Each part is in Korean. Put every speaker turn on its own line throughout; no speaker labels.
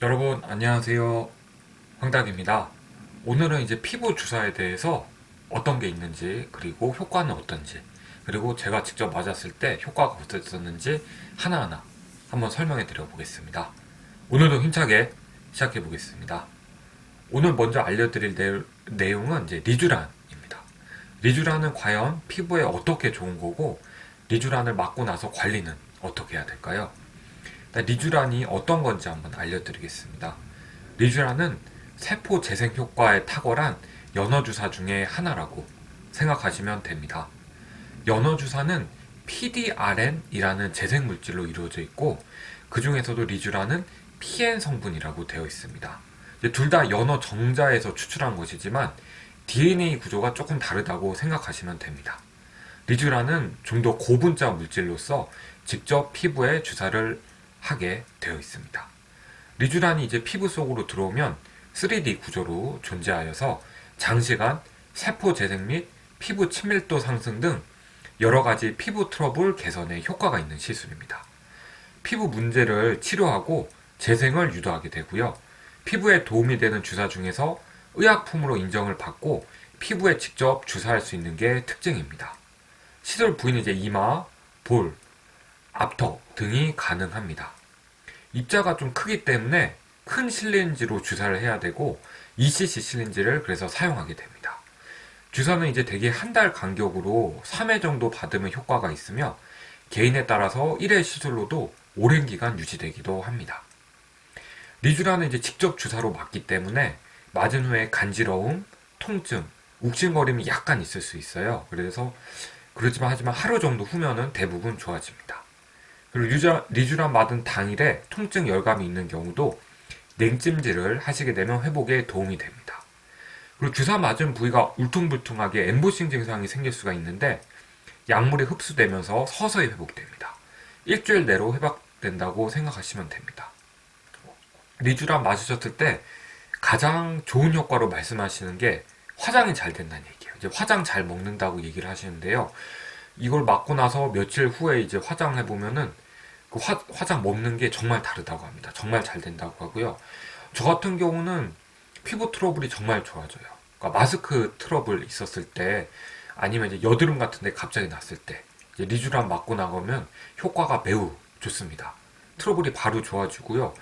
여러분 안녕하세요, 황닭입니다. 오늘은 이제 피부 주사에 대해서 어떤 게 있는지, 그리고 효과는 어떤지, 그리고 제가 직접 맞았을 때 효과가 어땠었는지 하나하나 한번 설명해 드려 보겠습니다. 오늘도 힘차게 시작해 보겠습니다. 오늘 먼저 알려드릴 내용은 이제 리쥬란입니다. 리쥬란은 과연 피부에 어떻게 좋은 거고, 리쥬란을 맞고 나서 관리는 어떻게 해야 될까요? 리쥬란이 어떤 건지 한번 알려드리겠습니다. 리쥬란은 세포 재생 효과에 탁월한 연어주사 중에 하나라고 생각하시면 됩니다. 연어주사는 PDRN이라는 재생 물질로 이루어져 있고, 그 중에서도 리쥬란은 PN 성분이라고 되어 있습니다. 둘 다 연어 정자에서 추출한 것이지만 DNA 구조가 조금 다르다고 생각하시면 됩니다. 리쥬란은 좀 더 고분자 물질로서 직접 피부에 주사를 하게 되어 있습니다. 리쥬란이 이제 피부 속으로 들어오면 3D 구조로 존재하여서 장시간 세포 재생 및 피부 친밀도 상승 등 여러 가지 피부 트러블 개선에 효과가 있는 시술입니다. 피부 문제를 치료하고 재생을 유도하게 되고요. 피부에 도움이 되는 주사 중에서 의약품으로 인정을 받고 피부에 직접 주사할 수 있는 게 특징입니다. 시술 부위는 이제 이마, 볼, 앞턱 등이 가능합니다. 입자가 좀 크기 때문에 큰 실린지로 주사를 해야 되고 2cc 실린지를 그래서 사용하게 됩니다. 주사는 이제 대개 한 달 간격으로 3회 정도 받으면 효과가 있으며 개인에 따라서 1회 시술로도 오랜 기간 유지되기도 합니다. 리쥬란은 이제 직접 주사로 맞기 때문에 맞은 후에 간지러움, 통증, 욱신거림이 약간 있을 수 있어요. 그래서 그렇지만 하지만 하루 정도 후면은 대부분 좋아집니다. 그리고 리쥬란 맞은 당일에 통증, 열감이 있는 경우도 냉찜질을 하시게 되면 회복에 도움이 됩니다. 그리고 주사 맞은 부위가 울퉁불퉁하게 엠보싱 증상이 생길 수가 있는데 약물이 흡수되면서 서서히 회복됩니다. 일주일 내로 회복된다고 생각하시면 됩니다. 리쥬란 맞으셨을 때 가장 좋은 효과로 말씀하시는 게 화장이 잘 된다는 얘기예요. 이제 화장 잘 먹는다고 얘기를 하시는데요. 이걸 맞고 나서 며칠 후에 이제 화장해 보면은 그 화장 먹는 게 정말 다르다고 합니다. 정말 잘 된다고 하고요. 저 같은 경우는 피부 트러블이 정말 좋아져요. 그러니까 마스크 트러블 있었을 때, 아니면 이제 여드름 같은 데 갑자기 났을 때 이제 리쥬란 맞고 나가면 효과가 매우 좋습니다. 트러블이 바로 좋아지고요.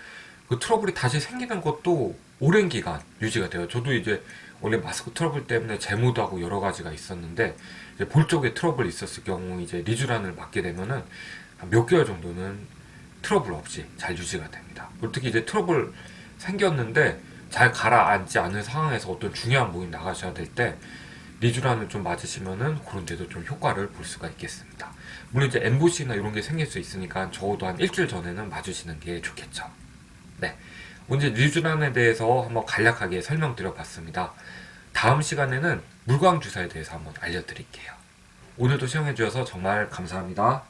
그 트러블이 다시 생기는 것도 오랜 기간 유지가 돼요. 저도 이제 원래 마스크 트러블 때문에 제모도 하고 여러 가지가 있었는데, 이제 볼 쪽에 트러블이 있었을 경우 이제 리쥬란을 맞게 되면은 몇 개월 정도는 트러블 없이 잘 유지가 됩니다. 특히 이제 트러블 생겼는데 잘 가라앉지 않은 상황에서 어떤 중요한 모임 나가셔야 될 때 리쥬란을 좀 맞으시면은 그런 데도 좀 효과를 볼 수가 있겠습니다. 물론 이제 엠보시나 이런 게 생길 수 있으니까 적어도 한 일주일 전에는 맞으시는 게 좋겠죠. 네. 오늘 리쥬란에 대해서 한번 간략하게 설명드려 봤습니다. 다음 시간에는 물광 주사에 대해서 한번 알려드릴게요. 오늘도 시청해 주셔서 정말 감사합니다.